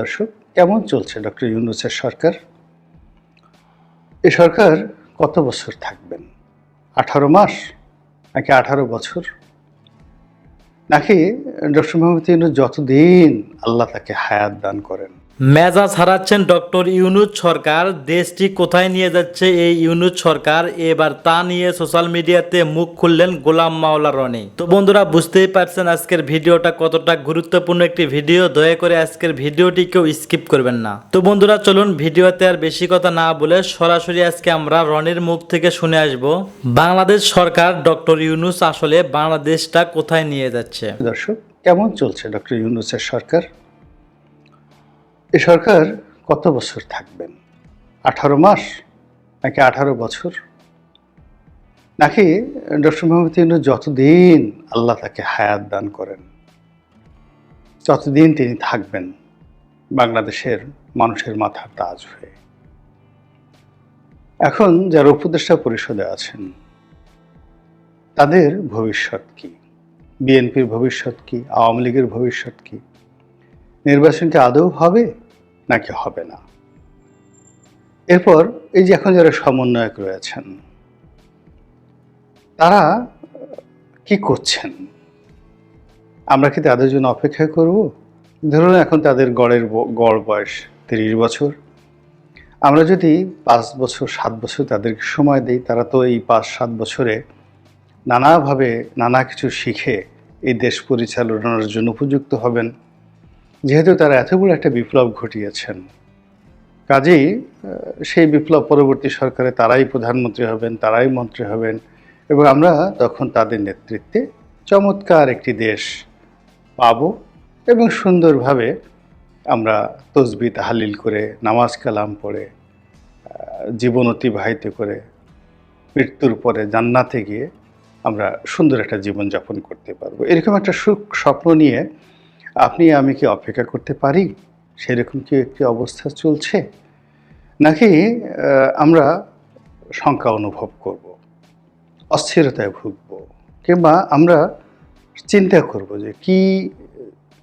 দর্শক, কেমন চলছে ডক্টর ইউনূসের সরকার? এই সরকার কত বছর থাকবেন? 18 মাস নাকি 18 বছর? নাকি ডক্টর মোহাম্মদ ইউনূস যতদিন আল্লাহ তাকে হায়াত দান করেন? মেজাজ হারাচ্ছেন ডক্টর ইউনূস সরকার। দেশটি কোথায় নিয়ে যাচ্ছে এই ইউনূস সরকার, এবার তা নিয়ে সোশ্যাল মিডিয়াতে মুখ খুললেন গোলাম মাওলা রনি। তো বন্ধুরা, বুঝতেই পারছেন আজকের ভিডিওটা কতটা গুরুত্বপূর্ণ একটি ভিডিও। দয়া করে আজকের ভিডিওটি কেউ স্কিপ করবেন না। তো বন্ধুরা, চলুন ভিডিওতে আর বেশি কথা না বলে সরাসরি আজকে আমরা রনির মুখ থেকে শুনে আসব বাংলাদেশ সরকার ডক্টর ইউনূস আসলে বাংলাদেশটা কোথায় নিয়ে যাচ্ছে। দর্শক, কেমন চলছে ডক্টর ইউনূসের সরকার? এই সরকার কত বছর থাকবেন? 18 মাস নাকি 18 বছর? নাকি ডক্টর মোহাম্মদ ইউনূস যতদিন আল্লাহ তাকে হায়াত দান করেন ততদিন তিনি থাকবেন বাংলাদেশের মানুষের মাথার তাজ হয়ে? এখন যারা উপদেষ্টা পরিষদে আছেন তাদের ভবিষ্যৎ কি? বিএনপির ভবিষ্যৎ কি? আওয়ামী লীগের ভবিষ্যৎ কি? নির্বাচনটি আদৌ হবে নাকি হবে না? এরপর এই যে এখন যারা সমন্বয়ক রয়েছেন তারা কি করছেন? আমরা কি তাদের জন্য অপেক্ষা করব? ধরুন এখন তাদের গড় বয়স 30 বছর। আমরা যদি 5 বছর 7 বছর তাদেরকে সময় দিই, তারা তো এই 5-7 বছরে নানাভাবে নানা কিছু শিখে এই দেশ পরিচালনার জন্য উপযুক্ত হবেন। যেহেতু তারা এত বড় একটা বিপ্লব ঘটিয়েছেন, কাজেই সেই বিপ্লব পরবর্তী সরকারে তারাই প্রধানমন্ত্রী হবেন, তারাই মন্ত্রী হবেন এবং আমরা তখন তাদের নেতৃত্বে চমৎকার একটি দেশ পাব এবং সুন্দরভাবে আমরা তসবিহ তাহলিল করে নামাজ কালাম পড়ে জীবন অতিবাহিত করে মৃত্যুর পরে জান্নাতে গিয়ে আমরা সুন্দর একটা জীবনযাপন করতে পারবো। এরকম একটা স্বপ্ন নিয়ে আপনি আমি কি অপেক্ষা করতে পারি? সেরকম কি একটি অবস্থা চলছে? নাকি আমরা শঙ্কা অনুভব করব, অস্থিরতায় ভুগব, কিংবা আমরা চিন্তা করব যে কি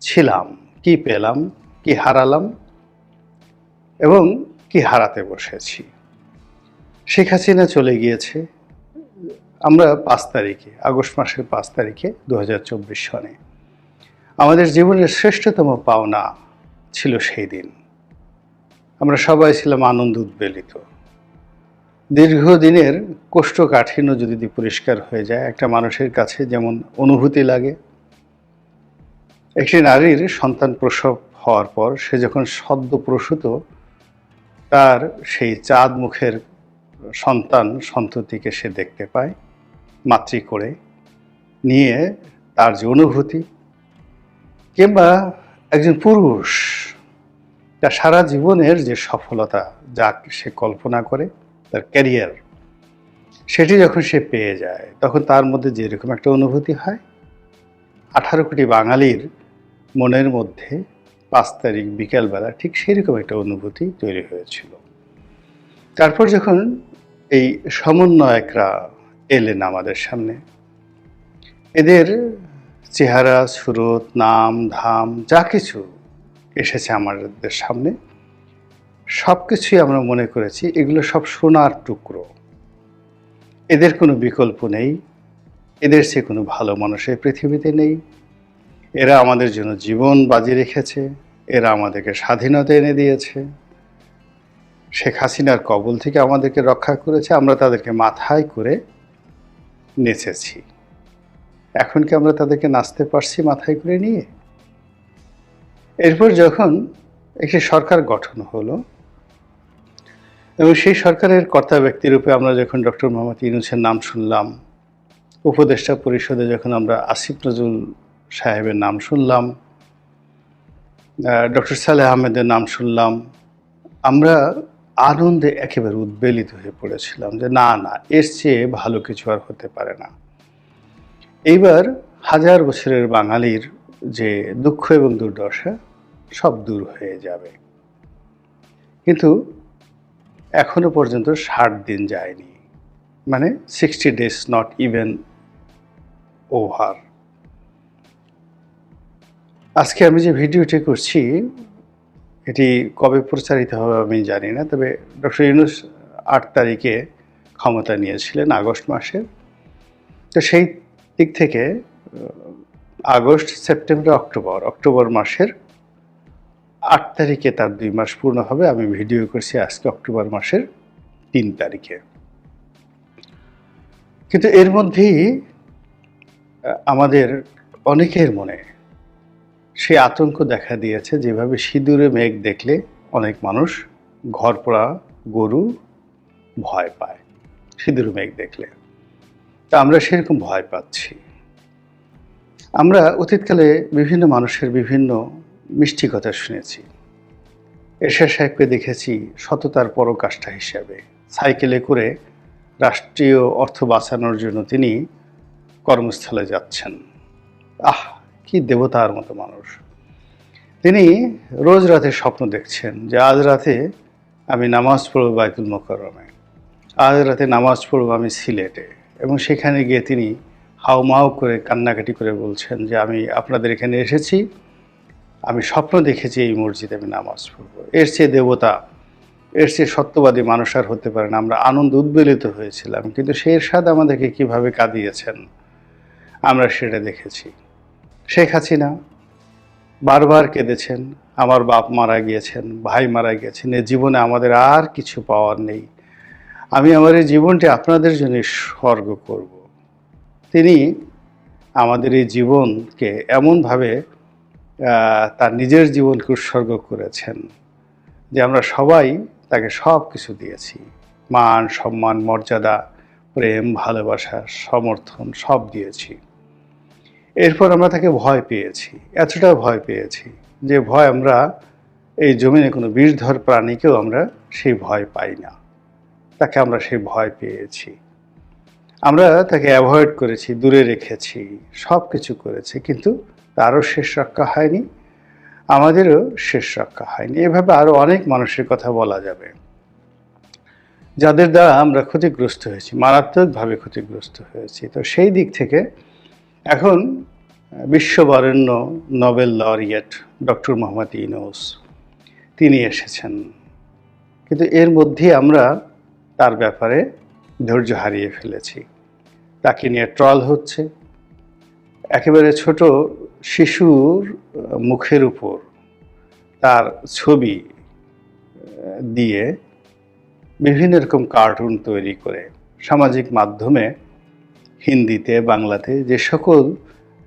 ছিলাম, কি পেলাম, কি হারালাম এবং কি হারাতে বসেছি? শেখ হাসিনা চলে গিয়েছে আমরা 5 তারিখে, আগস্ট মাসের 5 তারিখে 2024 সনে। আমাদের জীবনের শ্রেষ্ঠতম পাওনা ছিল সেই দিন। আমরা সবাই ছিলাম আনন্দ উদ্বেলিত। দীর্ঘদিনের কোষ্ঠকাঠিন্য যদি পরিষ্কার হয়ে যায়, একটা মানুষের কাছে যেমন অনুভূতি লাগে, একটি নারীর সন্তান প্রসব হওয়ার পর সে যখন সদ্য প্রসূত তার সেই চাঁদ মুখের সন্ততিকে সে দেখতে পায় মাতৃ করে নিয়ে, তার যে অনুভূতি, কিংবা একজন পুরুষ তার সারা জীবনের যে সফলতা যা সে কল্পনা করে, তার ক্যারিয়ার, সেটি যখন সে পেয়ে যায় তখন তার মধ্যে যেরকম একটা অনুভূতি হয়, 18 কোটি বাঙালির মনের মধ্যে 5 তারিখ বিকেলবেলা ঠিক সেরকম একটা অনুভূতি তৈরি হয়েছিল। তারপর যখন এই সমন্বয়করা এলেন আমাদের সামনে, এদের চেহারা, সুরত, নাম, ধাম যা কিছু এসেছে আমাদের সামনে, সব কিছুই আমরা মনে করেছি এগুলো সব সোনার টুকরো। এদের কোনো বিকল্প নেই, এদের চেয়ে কোনো ভালো মানুষ এই পৃথিবীতে নেই। এরা আমাদের জন্য জীবন বাজি রেখেছে, এরা আমাদেরকে স্বাধীনতা এনে দিয়েছে, শেখ হাসিনার কবল থেকে আমাদেরকে রক্ষা করেছে, আমরা তাদেরকে মাথায় করে নেচেছি। এখন কি আমরা তাদেরকে নাচতে পারছি মাথায় করে নিয়ে? এরপর যখন একটি সরকার গঠন হলো এবং সেই সরকারের কর্তা ব্যক্তিরূপে আমরা যখন ডক্টর মোহাম্মদ ইউনূসের নাম শুনলাম, উপদেষ্টা পরিষদে যখন আমরা আসিফ নজরুল সাহেবের নাম শুনলাম, ডক্টর সালেহ আহমেদের নাম শুনলাম, আমরা আনন্দে একেবারে উদ্বেলিত হয়ে পড়েছিলাম যে না না, এর চেয়ে ভালো কিছু আর হতে পারে না। এইবার হাজার বছরের বাঙালির যে দুঃখ এবং দুর্দশা সব দূর হয়ে যাবে। কিন্তু এখনো পর্যন্ত 60 দিন যায়নি, মানে 60 days নট ইভেন ওভার। আজকে আমি যে ভিডিওটি করছি, এটি কবে প্রচারিত হবে আমি জানি না, তবে ডক্টর ইউনূস ৮ তারিখে ক্ষমতা নিয়েছিলেন আগস্ট মাসে। তো সেই দিক থেকে আগস্ট, সেপ্টেম্বর, অক্টোবর মাসের ৮ তারিখে তার ২ মাস পূর্ণ হবে। আমি ভিডিও করছি আজকে অক্টোবর মাসের ৩ তারিখে। কিন্তু এর মধ্যেই আমাদের অনেকের মনে সেই আতঙ্ক দেখা দিয়েছে, যেভাবে সিঁদুরে মেঘ দেখলে অনেক মানুষ ঘর পোড়া গরু ভয় পায় সিঁদুরে মেঘ দেখলে। তা আমরা সেরকম ভয় পাচ্ছি। আমরা অতীতকালে বিভিন্ন মানুষের বিভিন্ন মিষ্টি কথা শুনেছি। এরশাদ সাহেবকে দেখেছি সততার পরাকাষ্ঠা হিসাবে সাইকেলে করে রাষ্ট্রীয় অর্থ বাঁচানোর জন্য তিনি কর্মস্থলে যাচ্ছেন। আহ, কি দেবতার মতো মানুষ! তিনি রোজ রাতে স্বপ্ন দেখছেন যে আজ রাতে আমি নামাজ পড়ব বাইতুল মোকাররমে, আজ রাতে নামাজ পড়ব আমি সিলেটে, এবং সেখানে গিয়ে তিনি হাউমাউ করে কান্নাকাটি করে বলছেন যে আমি আপনাদের এখানে এসেছি, আমি স্বপ্ন দেখেছি এই মসজিদে আমি নামাজ পড়ব। এর চেয়ে দেবতা, এর চেয়ে সত্যবাদী মানুষ আর হতে পারে না। আমরা আনন্দ উদ্বেলিত হয়েছিলাম, কিন্তু সে এরশাদ আমাদেরকে কিভাবে কাঁদিয়েছেন আমরা সেটা দেখেছি। শেখ হাসিনা বারবার কেঁদেছেন, আমার বাপ মারা গিয়েছেন, ভাই মারা গিয়েছেন, এ জীবনে আমাদের আর কিছু পাওয়ার নেই, আমি আমার এই জীবনটি আপনাদের জন্য স্বর্গ করব। তিনি আমাদের এই জীবনকে এমনভাবে তার নিজের জীবনকে উৎসর্গ করেছেন যে আমরা সবাই তাকে সব কিছু দিয়েছি, মান সম্মান মর্যাদা প্রেম ভালোবাসা সমর্থন সব দিয়েছি। এরপর আমরা তাকে ভয় পেয়েছি, এতটা ভয় পেয়েছি যে ভয় আমরা এই জমিনে কোনো বিষধর প্রাণীকেও আমরা সেই ভয় পাই না, তাকে আমরা সেই ভয় পেয়েছি। আমরা তাকে অ্যাভয়েড করেছি, দূরে রেখেছি, সব কিছু করেছি, কিন্তু তারও শেষ রক্ষা হয়নি, আমাদেরও শেষ রক্ষা হয়নি। এভাবে আরও অনেক মানুষের কথা বলা যাবে যাদের দ্বারা আমরা ক্ষতিগ্রস্ত হয়েছি, মারাত্মকভাবে ক্ষতিগ্রস্ত হয়েছি। তো সেই দিক থেকে এখন বিশ্ববরেণ্য Nobel laureate doctor Muhammad Yunus তিনি এসেছেন, কিন্তু এর মধ্যে আমরা তার ব্যাপারে ধৈর্য হারিয়ে ফেলেছি। তাকে নিয়ে ট্রল হচ্ছে, একেবারে ছোট শিশুর মুখের উপর তার ছবি দিয়ে বিভিন্ন রকম কার্টুন তৈরি করে সামাজিক মাধ্যমে হিন্দিতে বাংলাতে যে সকল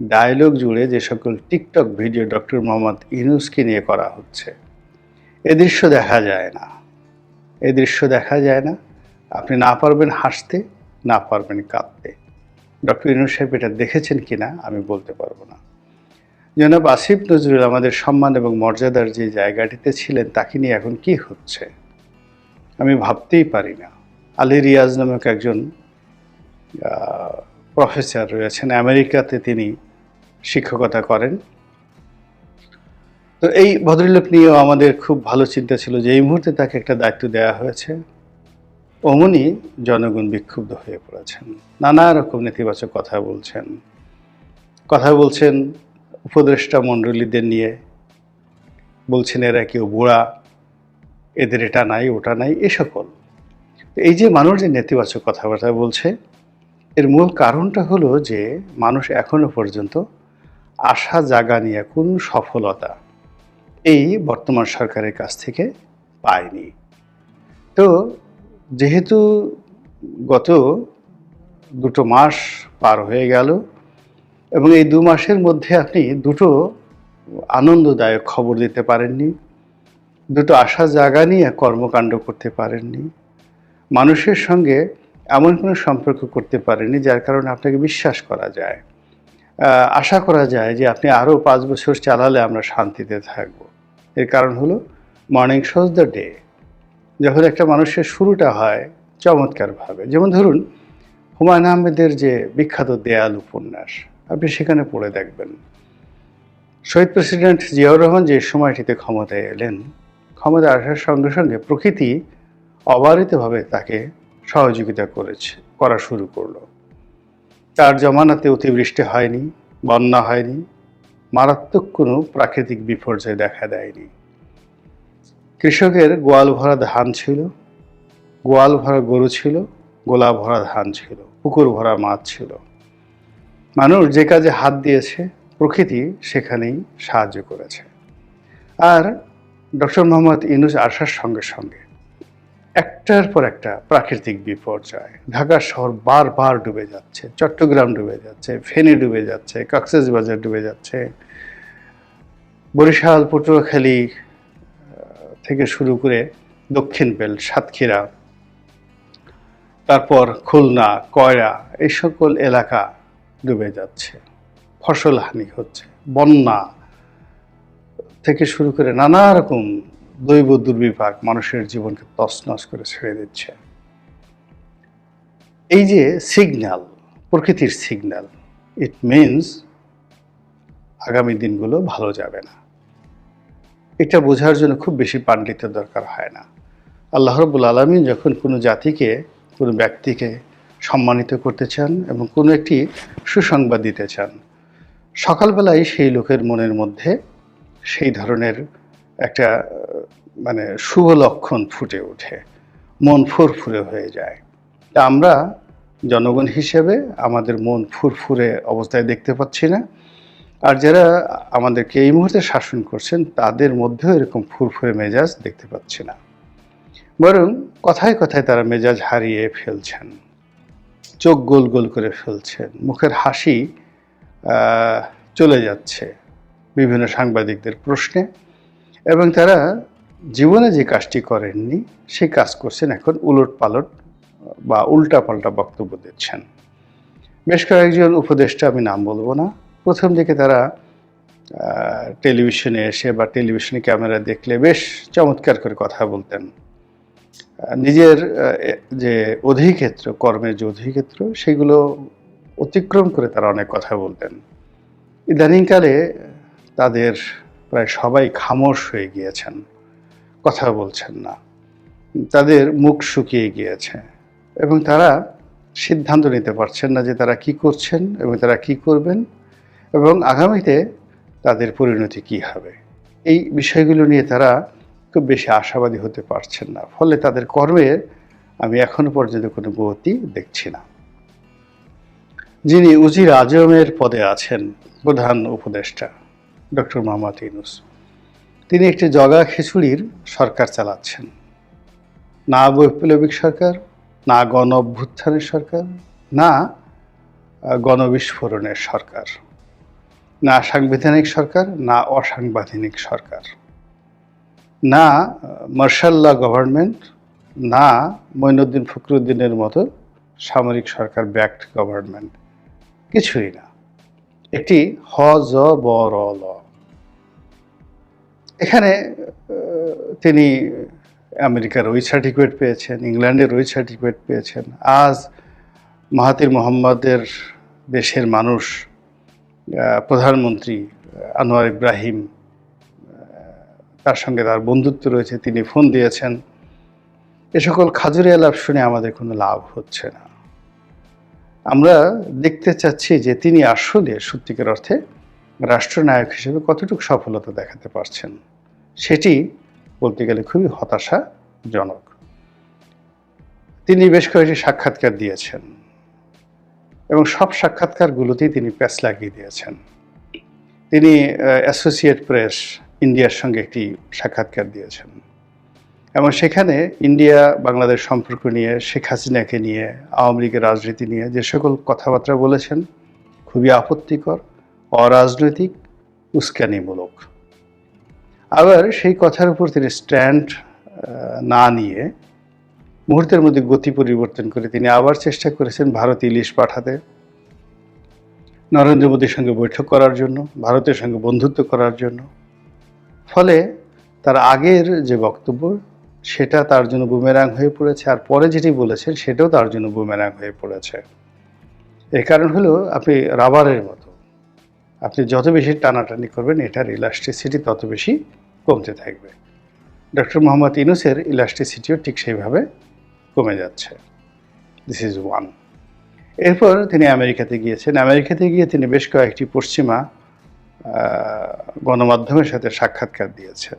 ডায়লগ জুড়ে যে সকল টিকটক ভিডিও ডক্টর মোহাম্মদ ইউনূসকে নিয়ে করা হচ্ছে, এ দৃশ্য দেখা যায় না, এ দৃশ্য দেখা যায় না। আপনি না পারবেন হাসতে, না পারবেন কাঁদতে। ডক্টর ইউনূস সাহেব এটা দেখেছেন কিনা আমি বলতে পারবো না। জনাব আসিফ নজরুল আমাদের সম্মান এবং মর্যাদার যে জায়গাটিতে ছিলেন, তাকে নিয়ে এখন কি হচ্ছে আমি ভাবতেই পারি না। আলী রিয়াজ নামক একজন প্রফেসর রয়েছেন, আমেরিকাতে তিনি শিক্ষকতা করেন। তো এই ভদ্রলোক নিয়েও আমাদের খুব ভালো চিন্তা ছিল যে এই মুহূর্তে তাকে একটা দায়িত্ব দেওয়া হয়েছে, অমনি জনগণ বিক্ষুব্ধ হয়ে পড়েছেন, নানা রকম নেতিবাচক কথা বলছেন উপদেষ্টা মণ্ডলীদের নিয়ে, বলছেন এরা কেউ বুড়া, এদের এটা নাই ওটা নাই, এ সকল। এই যে মানুষ যে নেতিবাচক কথাবার্তা বলছে, এর মূল কারণটা হলো যে মানুষ এখনো পর্যন্ত আশা জাগা নিয়ে কোন সফলতা এই বর্তমান সরকারের কাছ থেকে পায়নি। তো যেহেতু গত 2 মাস পার হয়ে গেল এবং এই 2 মাসের মধ্যে আপনি 2টো আনন্দদায়ক খবর দিতে পারেননি, 2টো আশা জাগা নিয়ে কর্মকাণ্ড করতে পারেননি, মানুষের সঙ্গে এমন কোনো সম্পর্ক করতে পারেননি যার কারণে আপনাকে বিশ্বাস করা যায়, আশা করা যায় যে আপনি আরও 5 বছর চালালে আমরা শান্তিতে থাকব। এর কারণ হলো মর্নিং শোজ দ্য ডে। যখন একটা মানুষের শুরুটা হয় চমৎকারভাবে, যেমন ধরুন হুমায়ুন আহমেদের যে বিখ্যাত দেয়াল উপন্যাস, আপনি সেখানে পড়ে দেখবেন শহীদ প্রেসিডেন্ট জিয়াউর রহমান যে সময়টিতে ক্ষমতায় এলেন, ক্ষমতায় আসার সঙ্গে সঙ্গে প্রকৃতি অবারিতভাবে তাকে সহযোগিতা করা শুরু করলো। তার জমানাতে অতিবৃষ্টি হয়নি, বন্যা হয়নি, মারাত্মক কোনো প্রাকৃতিক বিপর্যয় দেখা দেয়নি। কৃষকের গোয়াল ভরা ধান ছিল, গোয়াল ভরা গরু ছিল, গোলা ভরা ধান ছিল, পুকুর ভরা মাছ ছিল। মানুষ যে কাজে হাত দিয়েছে প্রকৃতি সেখানেই সাহায্য করেছে। আর ডক্টর মোহাম্মদ ইউনূস আসার সঙ্গে সঙ্গে একটার পর একটা প্রাকৃতিক বিপর্যয়, ঢাকা শহর বারবার ডুবে যাচ্ছে, চট্টগ্রাম ডুবে যাচ্ছে, ফেনী ডুবে যাচ্ছে, কক্সবাজার ডুবে যাচ্ছে, বরিশাল, পটুয়াখালী থেকে শুরু করে দক্ষিণ বেল্ট, সাতক্ষীরা, তারপর খুলনা, কয়রা, এই সকল এলাকা ডুবে যাচ্ছে, ফসল হানি হচ্ছে, বন্যা থেকে শুরু করে নানা রকম দৈব দুর্বিপাক মানুষের জীবনকে তছনছ করে ছেড়ে দিচ্ছে। এই যে সিগন্যাল, প্রকৃতির সিগন্যাল, ইট মিনস আগামী দিনগুলো ভালো যাবে না। এটা বোঝার জন্য খুব বেশি পাণ্ডিত্যের দরকার হয় না। আল্লাহ রাব্বুল আলামিন যখন কোনো জাতিকে, কোনো ব্যক্তিকে সম্মানিত করতে চান এবং কোনো একটি সুসংবাদ দিতে চান, সকালবেলায় সেই লোকের মনের মধ্যে সেই ধরনের একটা মানে শুভ লক্ষণ ফুটে ওঠে, মন ফুরফুরে হয়ে যায়। তা আমরা জনগণ হিসেবে আমাদের মন ফুরফুরে অবস্থায় দেখতে পাচ্ছি না, আর যারা আমাদেরকে এই মুহূর্তে শাসন করছেন তাদের মধ্যেও এরকম ফুরফুরে মেজাজ দেখতে পাচ্ছি না। বরং কথায় কথায় তারা মেজাজ হারিয়ে ফেলছেন, চোখ গোল গোল করে ফেলছেন, মুখের হাসি চলে যাচ্ছে বিভিন্ন সাংবাদিকদের প্রশ্নে, এবং তারা জীবনে যে কাজটি করেননি সেই কাজ করছেন এখন উলট পালট বা উল্টাপাল্টা বক্তব্য দিচ্ছেন। বেশ কয়েকজন উপদেষ্টা, আমি নাম বলবো না, প্রথম দিকে তারা টেলিভিশনে এসে বা টেলিভিশনে ক্যামেরা দেখলে বেশ চমৎকার করে কথা বলতেন, নিজের যে অধিক্ষেত্র, কর্মের যে অধিক্ষেত্র সেগুলো অতিক্রম করে তারা অনেক কথা বলতেন। ইদানিংকালে তাদের প্রায় সবাই খামোশ হয়ে গিয়েছেন, কথা বলছেন না, তাদের মুখ শুকিয়ে গিয়েছে এবং তারা সিদ্ধান্ত নিতে পারছেন না যে তারা কি করছেন এবং তারা কি করবেন এবং আগামীতে তাদের পরিণতি কি হবে। এই বিষয়গুলো নিয়ে তারা খুব বেশি আশাবাদী হতে পারছেন না, ফলে তাদের কর্মের আমি এখনো পর্যন্ত কোনো গতি দেখছি না। যিনি উজির আজমের পদে আছেন, প্রধান উপদেষ্টা ডক্টর মোহাম্মদ ইউনূস, তিনি একটি জগা খিচুড়ির সরকার চালাচ্ছেন। না বৈপ্লবিক সরকার, না গণ অভ্যুত্থানের সরকার, না গণবিস্ফোরণের সরকার, না সাংবিধানিক সরকার, না অসাংবিধানিক সরকার, না মার্শাল ল গভর্নমেন্ট, না মঈনুদ্দিন ফখরুদ্দিনের মতো সামরিক সরকার ব্যাকড গভর্নমেন্ট, কিছুই না। একটি হ-জ-ব-র-ল। এখানে তিনি আমেরিকার ওই সার্টিফিকেট পেয়েছেন, ইংল্যান্ডের ওই সার্টিফিকেট পেয়েছেন। আজ মাহাথির মোহাম্মদের দেশের মানুষ, প্রধানমন্ত্রী আনোয়ার ইব্রাহিম, তার সঙ্গে তার বন্ধুত্ব রয়েছে, তিনি ফোন দিয়েছেন। এ সকল খাজুরি আলাপ শুনে আমাদের কোনো লাভ হচ্ছে না। আমরা দেখতে চাচ্ছি যে তিনি আসলে সত্যিকার অর্থে রাষ্ট্রনায়ক হিসেবে কতটুকু সফলতা দেখাতে পারছেন। সেটি বলতে গেলে খুবই হতাশাজনক। তিনি বেশ কয়েকটি সাক্ষাৎকার দিয়েছেন এবং সব সাক্ষাৎকারগুলোতেই তিনি প্যাঁচ লাগিয়ে দিয়েছেন। তিনি অ্যাসোসিয়েট প্রেস ইন্ডিয়ার সঙ্গে একটি সাক্ষাৎকার দিয়েছেন এবং সেখানে ইন্ডিয়া বাংলাদেশ সম্পর্ক নিয়ে, শেখ হাসিনাকে নিয়ে, আওয়ামী লীগের রাজনীতি নিয়ে যে সকল কথাবার্তা বলেছেন খুবই আপত্তিকর, অরাজনৈতিক, উস্কানিমূলক। আবার সেই কথার উপর তিনি স্ট্যান্ড না নিয়ে মুহূর্তের মধ্যে গতি পরিবর্তন করে তিনি আবার চেষ্টা করেছেন ভারতে ইলিশ পাঠাতে, নরেন্দ্র মোদীর সঙ্গে বৈঠক করার জন্য, ভারতের সঙ্গে বন্ধুত্ব করার জন্য। ফলে তার আগের যে বক্তব্য সেটা তার জন্য বুমেরাং হয়ে পড়েছে, আর পরে যেটি বলেছেন সেটাও তার জন্য বুমেরাং হয়ে পড়েছে। এর কারণ হলো আপনি রাবারের মতো, আপনি যত বেশি টানাটানি করবেন এটার ইলাস্টিসিটি তত বেশি কমতে থাকবে। ডক্টর মোহাম্মদ ইউনূসের ইলাস্টিসিটিও ঠিক সেইভাবে কমে যাচ্ছে। This is one. এরপর তিনি আমেরিকাতে গিয়েছেন। আমেরিকাতে গিয়ে তিনি বেশ কয়েকটি পশ্চিমা গণমাধ্যমের সাথে সাক্ষাৎকার দিয়েছেন।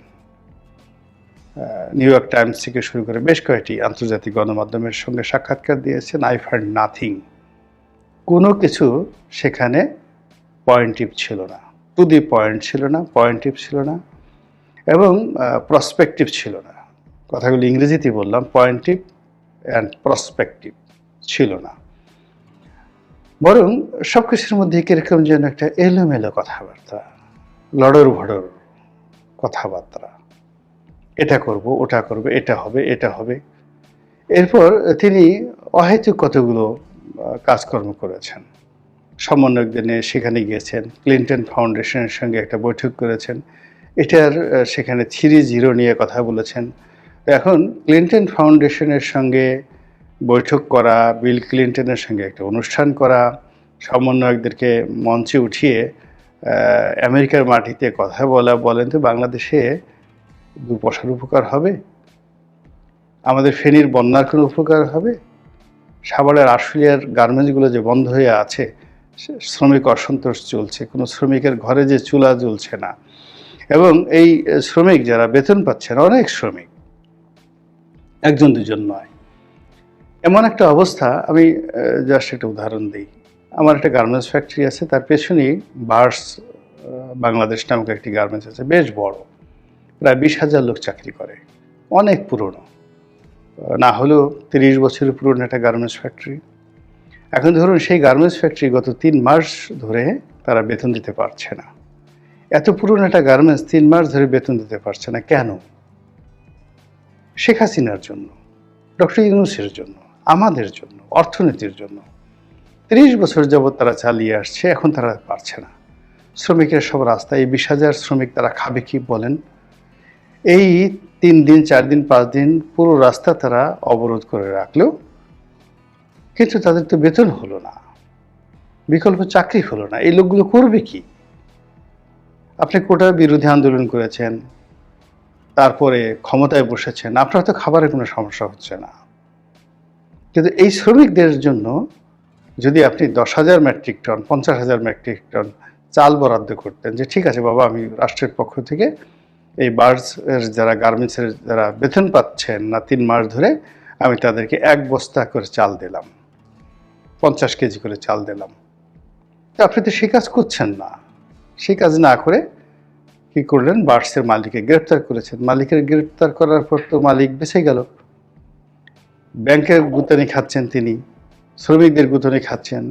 নিউ ইয়র্ক টাইমস থেকে শুরু করে বেশ কয়েকটি আন্তর্জাতিক গণমাধ্যমের সঙ্গে সাক্ষাৎকার দিয়েছেন। আই ফাইন্ড নাথিং, কোনো কিছু সেখানে পয়েন্টিভ ছিল না, টু দি পয়েন্ট ছিল না, পয়েন্টিভ ছিল না এবং প্রসপেক্টিভ ছিল না। কথাগুলো ইংরেজিতে বললাম, পয়েন্টিভ অ্যান্ড প্রসপেক্টিভ ছিল না, বরং সব কিছুর মধ্যে কিরকম যেন একটা এলোমেলো কথাবার্তা, লড়র ভড়র কথাবার্তা, এটা করব, ওটা করব, এটা হবে, এটা হবে। এরপর তিনি অহেতুক কতগুলো কাজকর্ম করেছেন। সমন্বয়কদের নিয়ে সেখানে গিয়েছেন, ক্লিনটন ফাউন্ডেশনের সঙ্গে একটা বৈঠক করেছেন, এটার সেখানে 3-0 নিয়ে কথা বলেছেন। এখন ক্লিনটন ফাউন্ডেশনের সঙ্গে বৈঠক করা, বিল ক্লিনটনের সঙ্গে একটা অনুষ্ঠান করা, সমন্বয়কদেরকে মঞ্চে উঠিয়ে আমেরিকার মাটিতে কথা বলা, বলেন তো বাংলাদেশে 2 পয়সার উপকার হবে? আমাদের ফেনীর বন্যার কোনো উপকার হবে? সাভারের আশুলিয়ার গার্মেন্টসগুলো যে বন্ধ হয়ে আছে, শ্রমিক অসন্তোষ চলছে, কোনো শ্রমিকের ঘরে যে চুলা জ্বলছে না, এবং এই শ্রমিক যারা বেতন পাচ্ছেন, অনেক শ্রমিক, একজন দুজন নয়, এমন একটা অবস্থা। আমি জাস্ট একটা উদাহরণ দিই। আমার একটা গার্মেন্টস ফ্যাক্টরি আছে, তার পেছনেই বার্স বাংলাদেশ নামক একটি গার্মেন্টস আছে, বেশ বড়, প্রায় 20,000 লোক চাকরি করে, অনেক পুরনো, না হলেও 30 বছরের পুরনো একটা গার্মেন্টস ফ্যাক্টরি। এখন ধরুন সেই গার্মেন্টস ফ্যাক্টরি গত 3 মাস ধরে তারা বেতন দিতে পারছে না। এত পুরনো একটা গার্মেন্টস 3 মাস ধরে বেতন দিতে পারছে না কেন? শেখ হাসিনার জন্য, ডক্টর ইউনূসের জন্য, আমাদের জন্য, অর্থনীতির জন্য। 30 বছর যাবৎ তারা চালিয়ে আসছে, এখন তারা পারছে না। শ্রমিকের সব রাস্তায়, এই 20,000 শ্রমিক তারা খাবে কি বলেন? এই 3 দিন, 4 দিন, 5 দিন পুরো রাস্তা তারা অবরোধ করে রাখলেও কিন্তু তাদের তো বেতন হলো না, বিকল্প চাকরি হলো না। এই লোকগুলো করবে কি? আপনি কোটা বিরোধী আন্দোলন করেছেন, তারপরে ক্ষমতায় বসেছেন, আপনার তো খাবারের কোনো সমস্যা হচ্ছে না, কিন্তু এই শ্রমিকদের জন্য যদি আপনি 10,000 মেট্রিক টন, 50,000 মেট্রিক টন চাল বরাদ্দ করতেন, যে ঠিক আছে বাবা, আমি রাষ্ট্রের পক্ষ থেকে এই বার্সের যারা, গার্মেন্টসের যারা বেতন পাচ্ছেন না 3 মাস ধরে, আমি তাদেরকে 1 বস্তা করে চাল দিলাম, 50 কেজি করে চাল দিলাম। তো আপনি তো সে কাজ করছেন না। সে কাজ না করে কি করলেন? বার্সের মালিককে গ্রেপ্তার করেছেন। মালিকের গ্রেপ্তার করার পর তো মালিক বেঁচে গেল, ব্যাংকের গুতানি খাচ্ছেন তিনি, শ্রমিকদের গুতানি খাচ্ছেন।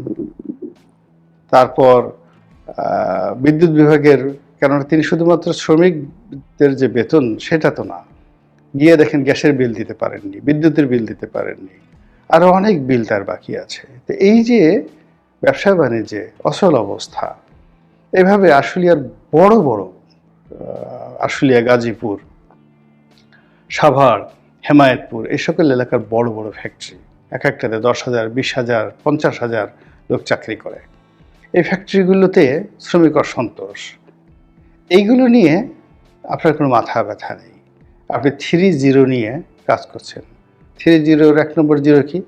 তারপর বিদ্যুৎ বিভাগের, কেননা তিনি শুধুমাত্র শ্রমিকদের যে বেতন সেটা তো না, গিয়ে দেখেন গ্যাসের বিল দিতে পারেননি, বিদ্যুতের বিল দিতে পারেননি, আরও অনেক বিল তার বাকি আছে। তো এই যে ব্যবসা বাণিজ্যে অচল অবস্থা, এভাবে আশুলিয়ার বড় বড়, আশুলিয়া, গাজীপুর, সাভার, হেমায়েতপুর, এই সকল এলাকার বড় বড় ফ্যাক্টরি, এক একটাতে 10,000, 20,000, 50,000 লোক চাকরি করে। এই ফ্যাক্টরিগুলোতে শ্রমিক অসন্তোষ, এইগুলো নিয়ে আপনার কোনো মাথা ব্যথা নেই। আপনি 3-0 নিয়ে কাজ করছেন। 3-0-র 1 নম্বর জিরো কি?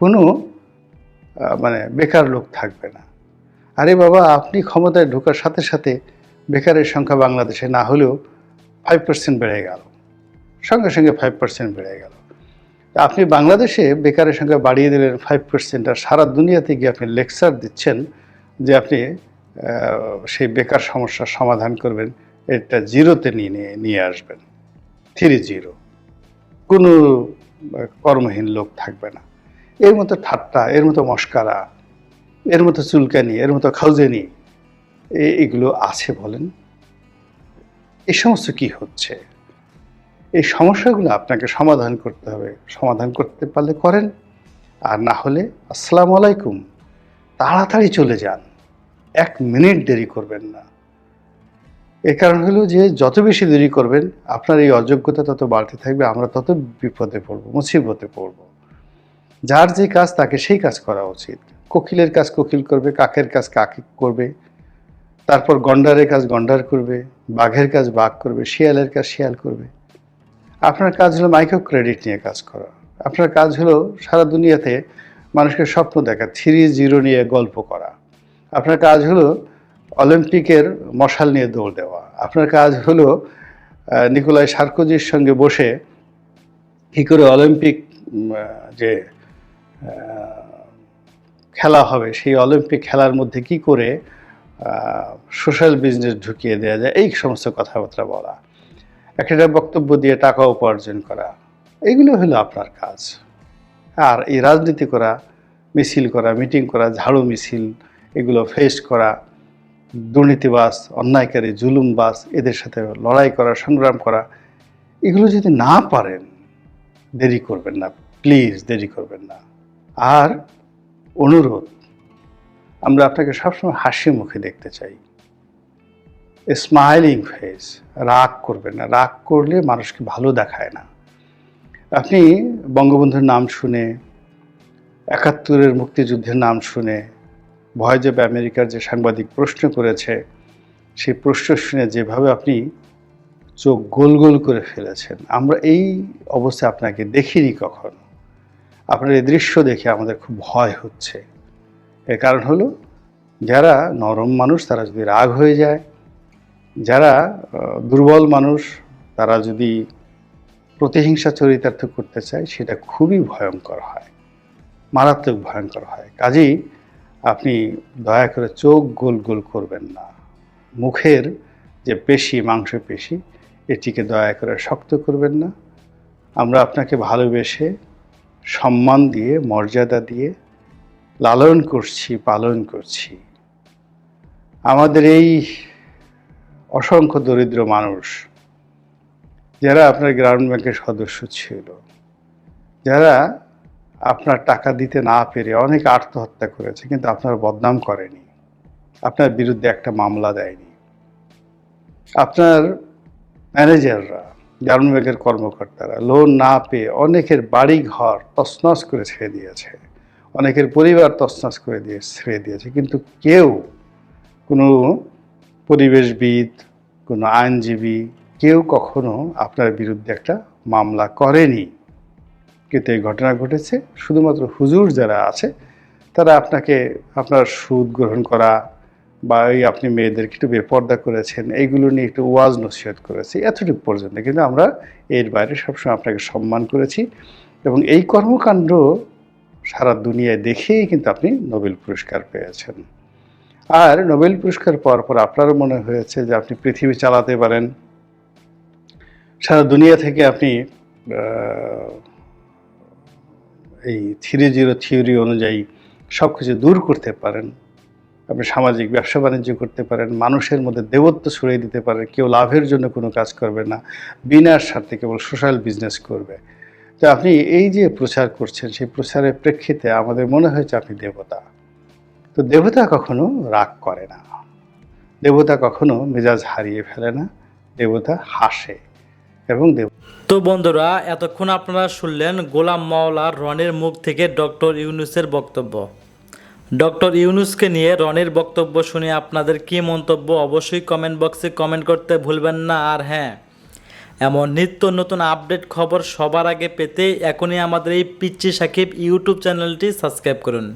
কোনো মানে বেকার লোক থাকবে না। আরে বাবা, আপনি ক্ষমতায় ঢোকার সাথে সাথে বেকারের সংখ্যা বাংলাদেশে না হলেও 5% বেড়ে গেল, সঙ্গে সঙ্গে 5% বেড়ে গেল। আপনি বাংলাদেশে বেকারের সংখ্যা বাড়িয়ে দিলেন 5%, আর সারা দুনিয়াতে গিয়ে আপনি লেকচার দিচ্ছেন যে আপনি সেই বেকার সমস্যার সমাধান করবেন, এটা জিরোতে নিয়ে আসবেন। 3-0, কোনো কর্মহীন লোক থাকবে না। এর মতো ঠাট্টা, এর মতো মস্কারা, এর মতো চুলকানি, এর মতো খাউজেনি, এগুলো আছে বলেন? এই সমস্ত কি হচ্ছে? এই সমস্যাগুলো আপনাকে সমাধান করতে হবে। সমাধান করতে পারলে করেন, আর না হলে আসসালামু আলাইকুম, তাড়াতাড়ি চলে যান, 1 মিনিট দেরি করবেন না। এর কারণ হলো যে যত বেশি দেরি করবেন আপনার এই অযোগ্যতা তত বাড়তে থাকবে, আমরা তত বিপদে পড়ব, মুসিবতে পড়ব। যার যে কাজ তাকে সেই কাজ করা উচিত। কোকিলের কাজ কোকিল করবে, কাকের কাজ কাক করবে, তারপর গন্ডারের কাজ গন্ডার করবে, বাঘের কাজ বাঘ করবে, শিয়ালের কাজ শিয়াল করবে। আপনার কাজ হলো মাইক্রো ক্রেডিট নিয়ে কাজ করা। আপনার কাজ হলো সারা দুনিয়াতে মানুষকে স্বপ্ন দেখা, 3-0 নিয়ে গল্প করা। আপনার কাজ হলো অলিম্পিকের মশাল নিয়ে দৌড় দেওয়া। আপনার কাজ হলো নিকোলাই সার্কোজির সঙ্গে বসে কী করে অলিম্পিক যে খেলা হবে সেই অলিম্পিক খেলার মধ্যে কি করে সোশ্যাল বিজনেস ঢুকিয়ে দেওয়া যায়, এই সমস্ত কথাবার্তা বলা, একটা বক্তব্য দিয়ে টাকা উপার্জন করা, এগুলো হলো আপনার কাজ। আর এই রাজনীতি করা, মিছিল করা, মিটিং করা, ঝাড়ু মিছিল, এগুলো ফেস করা, দুর্নীতিবাজ, অন্যায়কারী, জুলুমবাজ, এদের সাথে লড়াই করা, সংগ্রাম করা, এগুলো যদি না পারেন দেরি করবেন না, প্লিজ দেরি করবেন না। আর অনুরোধ, আমরা আপনাকে সবসময় হাসি মুখে দেখতে চাই, স্মাইলিং ফেস। রাগ করবেন না, রাগ করলে মানুষকে ভালো দেখায় না। আপনি বঙ্গবন্ধুর নাম শুনে, ৭১-এর মুক্তিযুদ্ধের নাম শুনে, ভয় যাবে আমেরিকার যে সাংবাদিক প্রশ্ন করেছে, সেই প্রশ্ন শুনে যেভাবে আপনি চোখ গোল গোল করে ফেলেছেন, আমরা এই অবস্থায় আপনাকে দেখিনি কখনো। আপনার এই দৃশ্য দেখে আমাদের খুব ভয় হচ্ছে। এর কারণ হলো, যারা নরম মানুষ তারা যদি রাগ হয়ে যায়, যারা দুর্বল মানুষ তারা যদি প্রতিহিংসা চরিতার্থ করতে চায়, সেটা খুবই ভয়ঙ্কর হয়, মারাত্মক ভয়ঙ্কর হয়। কাজেই আপনি দয়া করে চোখ গোল গোল করবেন না। মুখের যে পেশি, মাংসপেশি, এটিকে দয়া করে শক্ত করবেন না। আমরা আপনাকে ভালোবেসে, সম্মান দিয়ে, মর্যাদা দিয়ে লালন করছি, পালন করছি। আমাদের এই অসংখ্য দরিদ্র মানুষ, যারা আপনার গ্রামীণ ব্যাংকের সদস্য ছিল, যারা আপনার টাকা দিতে না পেরে অনেক আত্মহত্যা করেছে, কিন্তু আপনার বদনাম করেনি, আপনার বিরুদ্ধে একটা মামলা দেয়নি। আপনার ম্যানেজাররা, গ্রামীণ ব্যাংকের কর্মকর্তারা লোন না পেয়ে অনেকের বাড়ি ঘর তছনছ করে ছেড়ে দিয়েছে, অনেকের পরিবার তছনছ করে ছেড়ে দিয়েছে, কিন্তু কেউ, কোনো পরিবেশবিদ, কোনো আইনজীবী, কেউ কখনো আপনার বিরুদ্ধে একটা মামলা করেনি। কিন্তু এই ঘটনা ঘটেছে শুধুমাত্র হুজুর যারা আছে তারা আপনাকে, আপনার সুদ গ্রহণ করা বা এই আপনি মেয়েদেরকে একটু বেপর্দা করেছেন, এইগুলো নিয়ে একটু ওয়াজ নসিহত করেছি, এতটুকু পর্যন্ত। কিন্তু আমরা এর বাইরে সবসময় আপনাকে সম্মান করেছি, এবং এই কর্মকাণ্ড সারা দুনিয়ায় দেখেই কিন্তু আপনি নোবেল পুরস্কার পেয়েছেন। আর নোবেল পুরস্কার পাওয়ার পর আপনারও মনে হয়েছে যে আপনি পৃথিবী চালাতে পারেন, সারা দুনিয়া থেকে আপনি এই 3-0 থিওরি অনুযায়ী সব কিছু দূর করতে পারেন। আপনি সামাজিক ব্যবসা বাণিজ্য করতে পারেন, মানুষের মধ্যে দেবত্ব ছড়িয়ে দিতে পারেন, কেউ লাভের জন্য কোনো কাজ করবে না, বিনা স্বার্থে কেবল সোশ্যাল বিজনেস করবে। তো আপনি এই যে প্রচার করছেন, সেই প্রচারের প্রেক্ষিতে আমাদের মনে হয়েছে আপনি দেবতা। তো দেবতা কখনো রাগ করে না, দেবতা কখনো মেজাজ হারিয়ে ফেলে না, দেবতা হাসে। এবং তো বন্ধুরা, এতক্ষণ আপনারা শুনলেন গোলাম মাওলা রনির মুখ থেকে ডক্টর ইউনূসের বক্তব্য। ডক্টর ইউনূসকে নিয়ে রনির বক্তব্য শুনে আপনাদের কী মন্তব্য অবশ্যই কমেন্ট বক্সে কমেন্ট করতে ভুলবেন না। আর হ্যাঁ, এমন নিত্য নতুন আপডেট খবর সবার আগে পেতে এখনই আমাদের এই পিচ্চি সাকিব ইউটিউব চ্যানেলটি সাবস্ক্রাইব করুন।